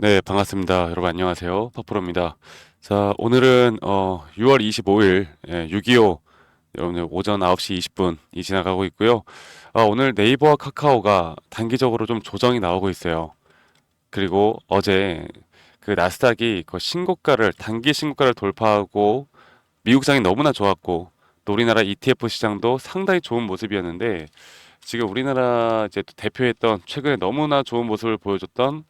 네, 반갑습니다. 여러분 안녕하세요. 파프로입니다. 자, 오늘은 6월 25일 6.25 여러분들 오전 9시 20분이 지나가고 있고요. 오늘 네이버와 카카오가 단기적으로 좀 조정이 나오고 있어요. 그리고 어제 그 나스닥이 그 신고가를 단기 신고가를 돌파하고 미국 장이 너무나 좋았고 또 우리나라 ETF 시장도 상당히 좋은 모습이었는데 지금 우리나라 이제 또 대표했던 최근에 너무나 좋은 모습을 보여줬던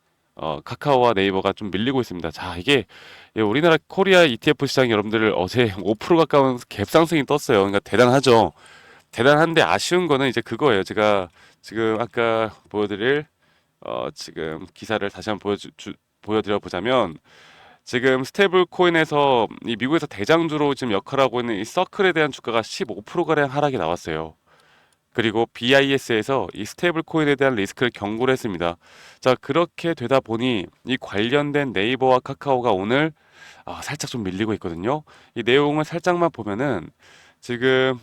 카카오와 네이버가 좀 밀리고 있습니다. 자, 이게 우리나라 코리아 ETF 시장 여러분들 어제 5% 가까운 갭 상승이 떴어요. 그러니까 대단하죠. 대단한데 아쉬운 거는 이제 그거예요. 제가 지금 아까 보여드릴 지금 기사를 다시 한번 보여드려 보자면 지금 스테이블 코인에서 이 미국에서 대장주로 지금 역할하고 있는 이 서클에 대한 주가가 15%가량 하락이 나왔어요. 그리고 BIS에서 이 스테이블 코인에 대한 리스크를 경고를 했습니다. 자, 그렇게 되다 보니 이 관련된 네이버와 카카오가 오늘 살짝 좀 밀리고 있거든요. 이 내용을 살짝만 보면은 지금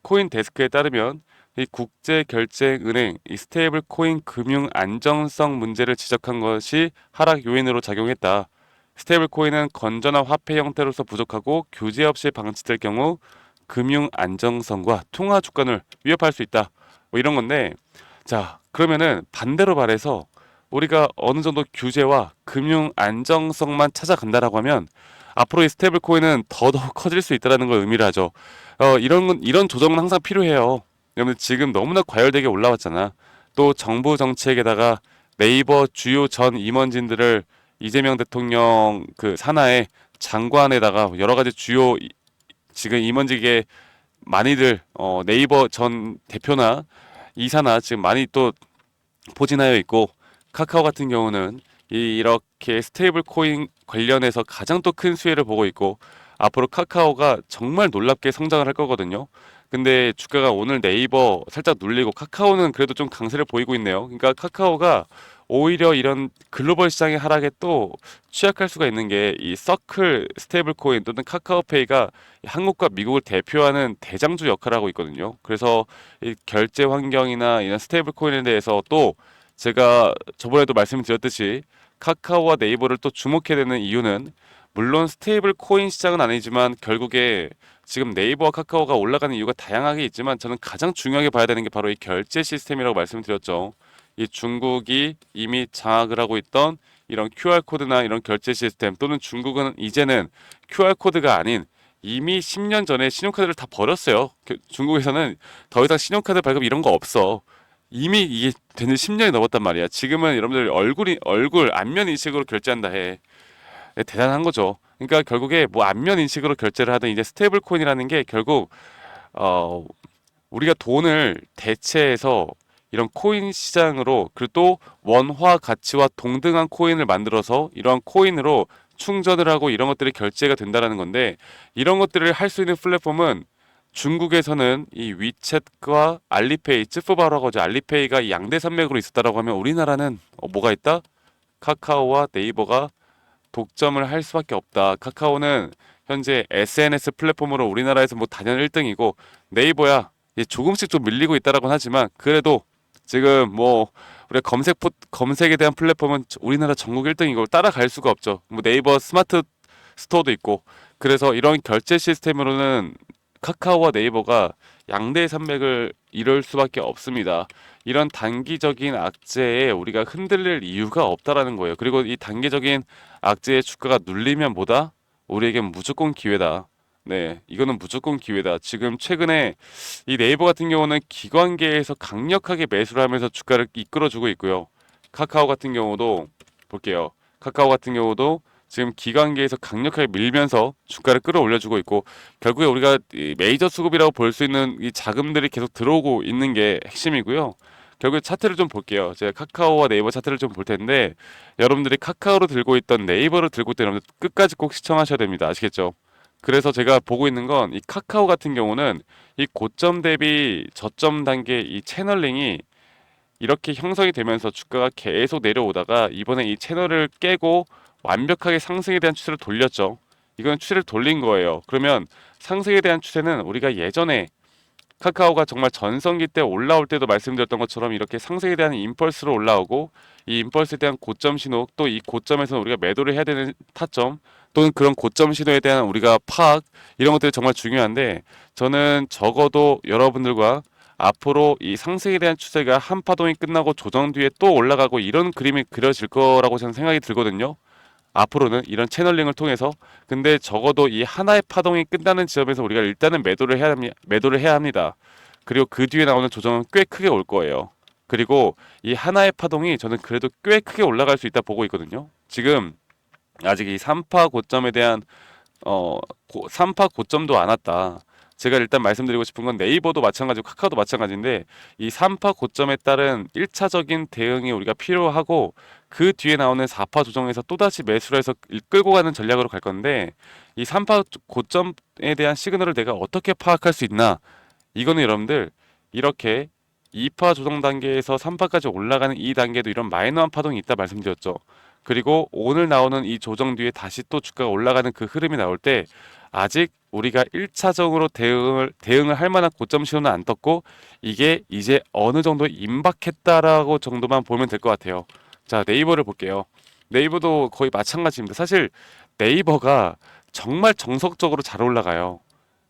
코인 데스크에 따르면 이 국제결제은행 이 스테이블 코인 금융 안정성 문제를 지적한 것이 하락 요인으로 작용했다. 스테이블 코인은 건전한 화폐 형태로서 부족하고 규제 없이 방치될 경우 금융 안정성과 통화 주권을 위협할 수 있다. 뭐 이런 건데, 자, 그러면은 반대로 말해서 우리가 어느 정도 규제와 금융 안정성만 찾아간다라고 하면 앞으로 이 스테이블 코인은 더더욱 커질 수 있다는 걸 의미를 하죠. 이런 조정은 항상 필요해요. 왜냐면 지금 너무나 과열되게 올라왔잖아. 또 정부 정책에다가 네이버 주요 전 임원진들을 이재명 대통령 그 산하의 장관에다가 여러 가지 주요 지금 임원직에 많이들 네이버 전 대표나 이사나 지금 많이 또 포진하여 있고 카카오 같은 경우는 이렇게 스테이블 코인 관련해서 가장 또 큰 수혜를 보고 있고 앞으로 카카오가 정말 놀랍게 성장을 할 거거든요. 근데 주가가 오늘 네이버 살짝 눌리고 카카오는 그래도 좀 강세를 보이고 있네요. 그러니까 카카오가 오히려 이런 글로벌 시장의 하락에 또 취약할 수가 있는 게 이 서클 스테이블 코인 또는 카카오페이가 한국과 미국을 대표하는 대장주 역할을 하고 있거든요. 그래서 이 결제 환경이나 이런 스테이블 코인에 대해서 또 제가 저번에도 말씀드렸듯이 카카오와 네이버를 또 주목해야 되는 이유는 물론 스테이블 코인 시장은 아니지만 결국에 지금 네이버와 카카오가 올라가는 이유가 다양하게 있지만 저는 가장 중요하게 봐야 되는 게 바로 이 결제 시스템이라고 말씀드렸죠. 이 중국이 이미 장악을 하고 있던 이런 QR코드나 이런 결제 시스템 또는 중국은 이제는 QR코드가 아닌 이미 10년 전에 신용카드를 다 버렸어요. 중국에서는 더 이상 신용카드 발급 이런 거 없어. 이미 이게 된 지 10년이 넘었단 말이야. 지금은 여러분들 얼굴 안면 인식으로 결제한다 해. 대단한 거죠. 그러니까 결국에 뭐 안면 인식으로 결제를 하든 이제 스테이블 코인이라는 게 결국 어 우리가 돈을 대체해서 이런 코인 시장으로 그리고 또 원화 가치와 동등한 코인을 만들어서 이런 코인으로 충전을 하고 이런 것들이 결제가 된다라는 건데 이런 것들을 할 수 있는 플랫폼은 중국에서는 이 위챗과 알리페이, 쯔프바라고 하죠. 알리페이가 이 양대 산맥으로 있었다라고 하면 우리나라는 뭐가 있다? 카카오와 네이버가 독점을 할 수밖에 없다. 카카오는 현재 SNS 플랫폼으로 우리나라에서 뭐 단연 1등이고 네이버야 이제 조금씩 좀 밀리고 있다라고는 하지만 그래도 지금 뭐 우리가 검색에 대한 플랫폼은 우리나라 전국 1등이고 따라갈 수가 없죠. 뭐 네이버 스마트 스토어도 있고 그래서 이런 결제 시스템으로는 카카오와 네이버가 양대 산맥을 이룰 수밖에 없습니다. 이런 단기적인 악재에 우리가 흔들릴 이유가 없다라는 거예요. 그리고 이 단기적인 악재의 주가가 눌리면 뭐다? 우리에겐 무조건 기회다. 네, 이거는 무조건 기회다. 지금 최근에 이 네이버 같은 경우는 기관계에서 강력하게 매수를 하면서 주가를 이끌어주고 있고요. 카카오 같은 경우도 볼게요. 카카오 같은 경우도 지금 기관계에서 강력하게 밀면서 주가를 끌어올려주고 있고 결국에 우리가 이 메이저 수급이라고 볼 수 있는 이 자금들이 계속 들어오고 있는 게 핵심이고요. 결국에 차트를 좀 볼게요. 제가 카카오와 네이버 차트를 좀 볼 텐데 여러분들이 카카오로 들고 있던 네이버로 들고 있던 여러분들 끝까지 꼭 시청하셔야 됩니다. 아시겠죠? 그래서 제가 보고 있는 건 이 카카오 같은 경우는 이 고점 대비 저점 단계 이 채널링이 이렇게 형성이 되면서 주가가 계속 내려오다가 이번에 이 채널을 깨고 완벽하게 상승에 대한 추세를 돌렸죠. 이건 추세를 돌린 거예요. 그러면 상승에 대한 추세는 우리가 예전에 카카오가 정말 전성기 때 올라올 때도 말씀드렸던 것처럼 이렇게 상승에 대한 임펄스로 올라오고, 이 임펄스에 대한 고점 신호, 또 이 고점에서 우리가 매도를 해야 되는 타점, 또는 그런 고점 신호에 대한 우리가 파악, 이런 것들이 정말 중요한데, 저는 적어도 여러분들과 앞으로 이 상승에 대한 추세가 한 파동이 끝나고 조정 뒤에 또 올라가고 이런 그림이 그려질 거라고 저는 생각이 들거든요. 앞으로는 이런 채널링을 통해서. 근데 적어도 이 하나의 파동이 끝나는 지점에서 우리가 일단은 매도를 해야 합니다. 그리고 그 뒤에 나오는 조정은 꽤 크게 올 거예요. 그리고 이 하나의 파동이 저는 그래도 꽤 크게 올라갈 수 있다 보고 있거든요. 지금 아직 이 3파 고점에 대한 3파 고점도 안 왔다. 제가 일단 말씀드리고 싶은 건 네이버도 마찬가지고 카카오도 마찬가지인데, 이 3파 고점에 따른 1차적인 대응이 우리가 필요하고, 그 뒤에 나오는 4파 조정에서 또다시 매수를 해서 끌고 가는 전략으로 갈 건데, 이 3파 고점에 대한 시그널을 내가 어떻게 파악할 수 있나? 이거는 여러분들 이렇게 2파 조정 단계에서 3파까지 올라가는 이 단계도 이런 마이너한 파동이 있다 말씀드렸죠. 그리고 오늘 나오는 이 조정 뒤에 다시 또 주가가 올라가는 그 흐름이 나올 때, 아직 우리가 1차적으로 대응을 할 만한 고점 신호는 안 떴고, 이게 이제 어느 정도 임박했다라고 정도만 보면 될 것 같아요. 자, 네이버를 볼게요. 네이버도 거의 마찬가지입니다. 사실 네이버가 정말 정석적으로 잘 올라가요.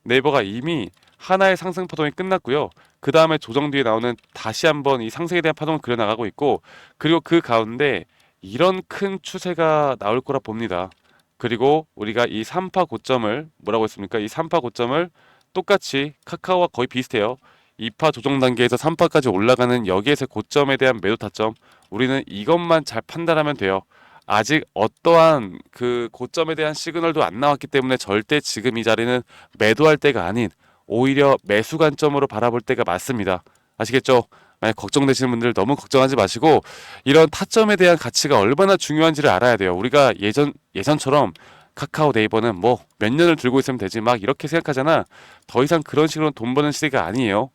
네이버가 이미 하나의 상승 파동이 끝났고요. 그 다음에 조정 뒤에 나오는 다시 한번 이 상승에 대한 파동을 그려나가고 있고, 그리고 그 가운데 이런 큰 추세가 나올 거라 봅니다. 그리고 우리가 이 3파 고점을 뭐라고 했습니까? 이 3파 고점을 똑같이 카카오와 거의 비슷해요. 2파 조정 단계에서 3파까지 올라가는 여기에서 고점에 대한 매도 타점, 우리는 이것만 잘 판단하면 돼요. 아직 어떠한 그 고점에 대한 시그널도 안 나왔기 때문에 절대 지금 이 자리는 매도할 때가 아닌 오히려 매수 관점으로 바라볼 때가 맞습니다. 아시겠죠? 만약 걱정되시는 분들 너무 걱정하지 마시고, 이런 타점에 대한 가치가 얼마나 중요한지를 알아야 돼요. 우리가 예전처럼 카카오 네이버는 뭐 몇 년을 들고 있으면 되지 막 이렇게 생각하잖아. 더 이상 그런 식으로 돈 버는 시대가 아니에요.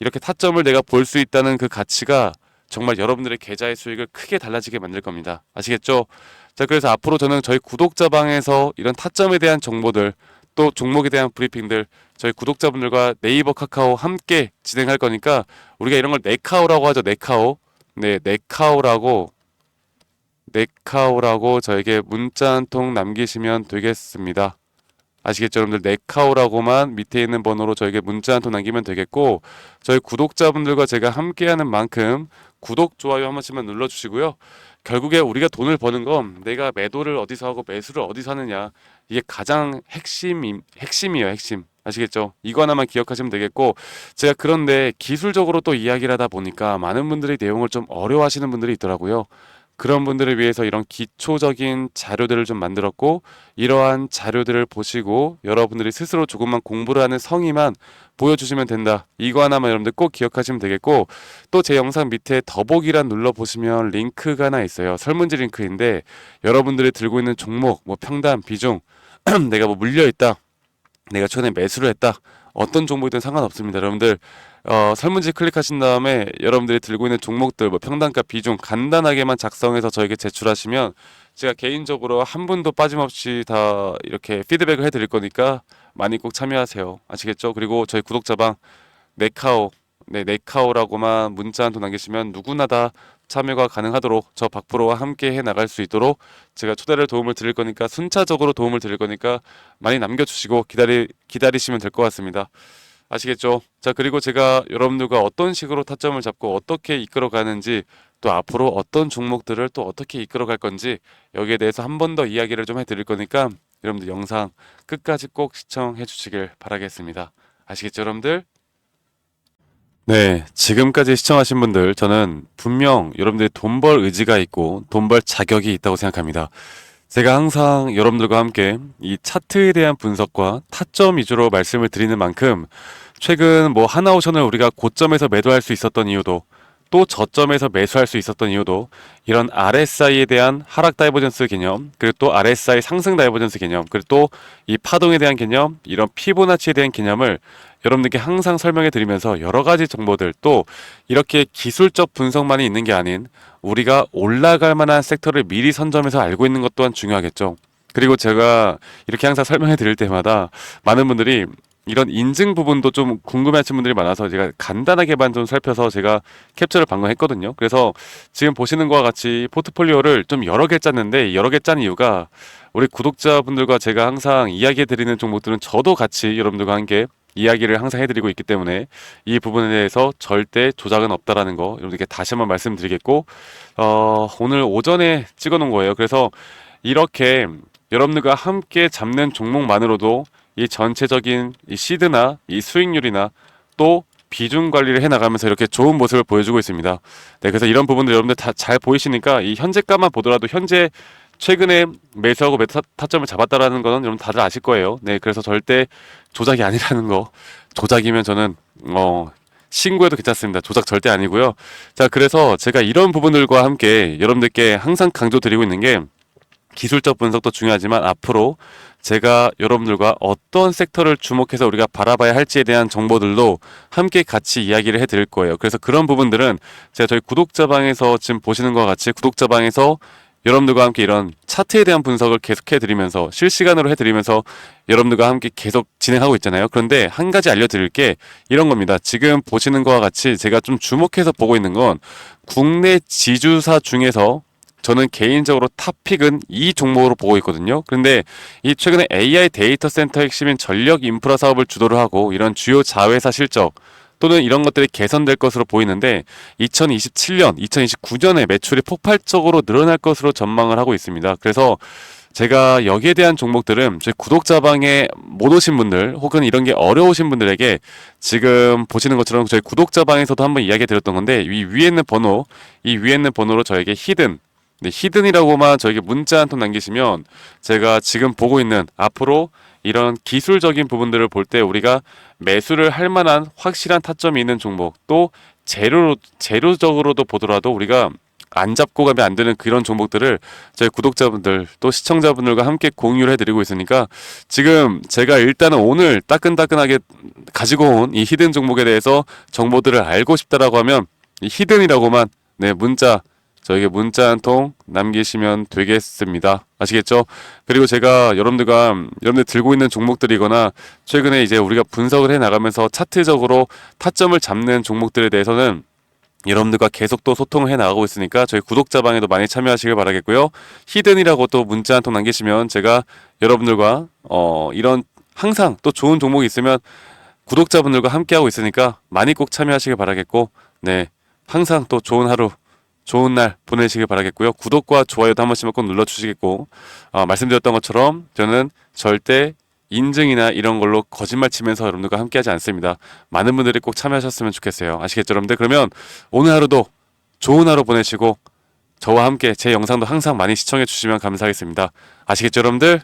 이렇게 타점을 내가 볼 수 있다는 그 가치가 정말 여러분들의 계좌의 수익을 크게 달라지게 만들 겁니다. 아시겠죠? 자, 그래서 앞으로 저는 저희 구독자방에서 이런 타점에 대한 정보들, 또 종목에 대한 브리핑들 저희 구독자분들과 네이버, 카카오 함께 진행할 거니까, 우리가 이런 걸 네카오라고 하죠. 네카오. 네, 네카오라고 저에게 문자 한 통 남기시면 되겠습니다. 아시겠죠? 여러분들 네카오라고만 밑에 있는 번호로 저에게 문자 한 통 남기면 되겠고, 저희 구독자분들과 제가 함께하는 만큼 구독, 좋아요 한 번씩만 눌러주시고요. 결국에 우리가 돈을 버는 건 내가 매도를 어디서 하고 매수를 어디서 하느냐, 이게 가장 핵심이에요. 핵심. 아시겠죠? 이거 하나만 기억하시면 되겠고, 제가 그런데 기술적으로 또 이야기를 하다 보니까 많은 분들이 내용을 좀 어려워하시는 분들이 있더라고요. 그런 분들을 위해서 이런 기초적인 자료들을 좀 만들었고, 이러한 자료들을 보시고 여러분들이 스스로 조금만 공부를 하는 성의만 보여주시면 된다. 이거 하나만 여러분들 꼭 기억하시면 되겠고, 또 제 영상 밑에 더보기란 눌러보시면 링크가 하나 있어요. 설문지 링크인데, 여러분들이 들고 있는 종목, 뭐 평단, 비중, 내가 뭐 물려있다, 내가 최근에 매수를 했다, 어떤 종목이든 상관없습니다. 여러분들 설문지 클릭하신 다음에 여러분들이 들고 있는 종목들, 뭐 평단가, 비중 간단하게만 작성해서 저에게 제출하시면 제가 개인적으로 한 분도 빠짐없이 다 이렇게 피드백을 해드릴 거니까 많이 꼭 참여하세요. 아시겠죠? 그리고 저희 구독자방 네카오, 네, 네카오라고만 문자 한 통 남기시면 누구나 다 참여가 가능하도록 저 박프로와 함께 해 나갈 수 있도록 제가 초대를 도움을 드릴 거니까, 순차적으로 도움을 드릴 거니까 많이 남겨주시고 기다리시면 될 것 같습니다. 아시겠죠? 자, 그리고 제가 여러분들과 어떤 식으로 타점을 잡고 어떻게 이끌어 가는지, 또 앞으로 어떤 종목들을 또 어떻게 이끌어 갈 건지, 여기에 대해서 한 번 더 이야기를 좀 해드릴 거니까 여러분들 영상 끝까지 꼭 시청해 주시길 바라겠습니다. 아시겠죠, 여러분들? 네, 지금까지 시청하신 분들, 저는 분명 여러분들이 돈 벌 의지가 있고 돈 벌 자격이 있다고 생각합니다. 제가 항상 여러분들과 함께 이 차트에 대한 분석과 타점 위주로 말씀을 드리는 만큼, 최근 뭐 하나오션을 우리가 고점에서 매도할 수 있었던 이유도, 또 저점에서 매수할 수 있었던 이유도, 이런 RSI에 대한 하락 다이버전스 개념, 그리고 또 RSI 상승 다이버전스 개념, 그리고 또 이 파동에 대한 개념, 이런 피보나치에 대한 개념을 여러분들께 항상 설명해 드리면서, 여러 가지 정보들, 또 이렇게 기술적 분석만이 있는 게 아닌 우리가 올라갈 만한 섹터를 미리 선점해서 알고 있는 것 또한 중요하겠죠. 그리고 제가 이렇게 항상 설명해 드릴 때마다 많은 분들이 이런 인증 부분도 좀 궁금해하시는 분들이 많아서 제가 간단하게만 좀 살펴서 제가 캡처를 방금 했거든요. 그래서 지금 보시는 것과 같이 포트폴리오를 좀 여러 개 짰는데 여러 개 짠 이유가 우리 구독자분들과 제가 항상 이야기해 드리는 종목들은 저도 같이 여러분들과 함께 이야기를 항상 해드리고 있기 때문에 이 부분에 대해서 절대 조작은 없다라는 거 여러분들께 다시 한번 말씀드리겠고 오늘 오전에 찍어 놓은 거예요. 그래서 이렇게 여러분들과 함께 잡는 종목만으로도 이 전체적인 이 시드나 이 수익률이나 또 비중 관리를 해 나가면서 이렇게 좋은 모습을 보여주고 있습니다. 네, 그래서 이런 부분들 여러분들 다 잘 보이시니까 이 현재가만 보더라도 현재 최근에 매수하고 매도 타점을 잡았다라는 거는 여러분 다들 아실 거예요. 네, 그래서 절대 조작이 아니라는 거. 조작이면 저는 신고해도 괜찮습니다. 조작 절대 아니고요. 자, 그래서 제가 이런 부분들과 함께 여러분들께 항상 강조드리고 있는 게 기술적 분석도 중요하지만 앞으로 제가 여러분들과 어떤 섹터를 주목해서 우리가 바라봐야 할지에 대한 정보들도 함께 같이 이야기를 해드릴 거예요. 그래서 그런 부분들은 제가 저희 구독자방에서 지금 보시는 것과 같이 구독자방에서 여러분들과 함께 이런 차트에 대한 분석을 계속해 드리면서 실시간으로 해드리면서 여러분들과 함께 계속 진행하고 있잖아요. 그런데 한 가지 알려드릴 게 이런 겁니다. 지금 보시는 것과 같이 제가 좀 주목해서 보고 있는 건 국내 지주사 중에서 저는 개인적으로 탑픽은 이 종목으로 보고 있거든요. 그런데 이 최근에 AI 데이터 센터 핵심인 전력 인프라 사업을 주도를 하고 이런 주요 자회사 실적 또는 이런 것들이 개선될 것으로 보이는데 2027년, 2029년에 매출이 폭발적으로 늘어날 것으로 전망을 하고 있습니다. 그래서 제가 여기에 대한 종목들은 저희 구독자방에 못 오신 분들 혹은 이런 게 어려우신 분들에게 지금 보시는 것처럼 저희 구독자방에서도 한번 이야기 드렸던 건데 이 위에 있는 번호, 이 위에 있는 번호로 저에게 히든 네, 히든이라고만 저에게 문자 한 통 남기시면 제가 지금 보고 있는 앞으로 이런 기술적인 부분들을 볼 때 우리가 매수를 할 만한 확실한 타점이 있는 종목 또 재료적으로도 보더라도 우리가 안 잡고 가면 안 되는 그런 종목들을 저희 구독자분들 또 시청자분들과 함께 공유를 해드리고 있으니까 지금 제가 일단은 오늘 따끈따끈하게 가지고 온 이 히든 종목에 대해서 정보들을 알고 싶다라고 하면 이 히든이라고만 네 문자 저에게 문자 한 통 남기시면 되겠습니다. 아시겠죠? 그리고 제가 여러분들 들고 있는 종목들이거나 최근에 이제 우리가 분석을 해 나가면서 차트적으로 타점을 잡는 종목들에 대해서는 여러분들과 계속 또 소통을 해 나가고 있으니까 저희 구독자방에도 많이 참여하시길 바라겠고요. 히든이라고 또 문자 한 통 남기시면 제가 여러분들과 이런 항상 또 좋은 종목이 있으면 구독자분들과 함께하고 있으니까 많이 꼭 참여하시길 바라겠고 네 항상 또 좋은 하루 좋은 날 보내시길 바라겠고요. 구독과 좋아요도 한 번씩만 꼭 눌러주시겠고 말씀드렸던 것처럼 저는 절대 인증이나 이런 걸로 거짓말 치면서 여러분들과 함께하지 않습니다. 많은 분들이 꼭 참여하셨으면 좋겠어요. 아시겠죠 여러분들? 그러면 오늘 하루도 좋은 하루 보내시고 저와 함께 제 영상도 항상 많이 시청해 주시면 감사하겠습니다. 아시겠죠 여러분들?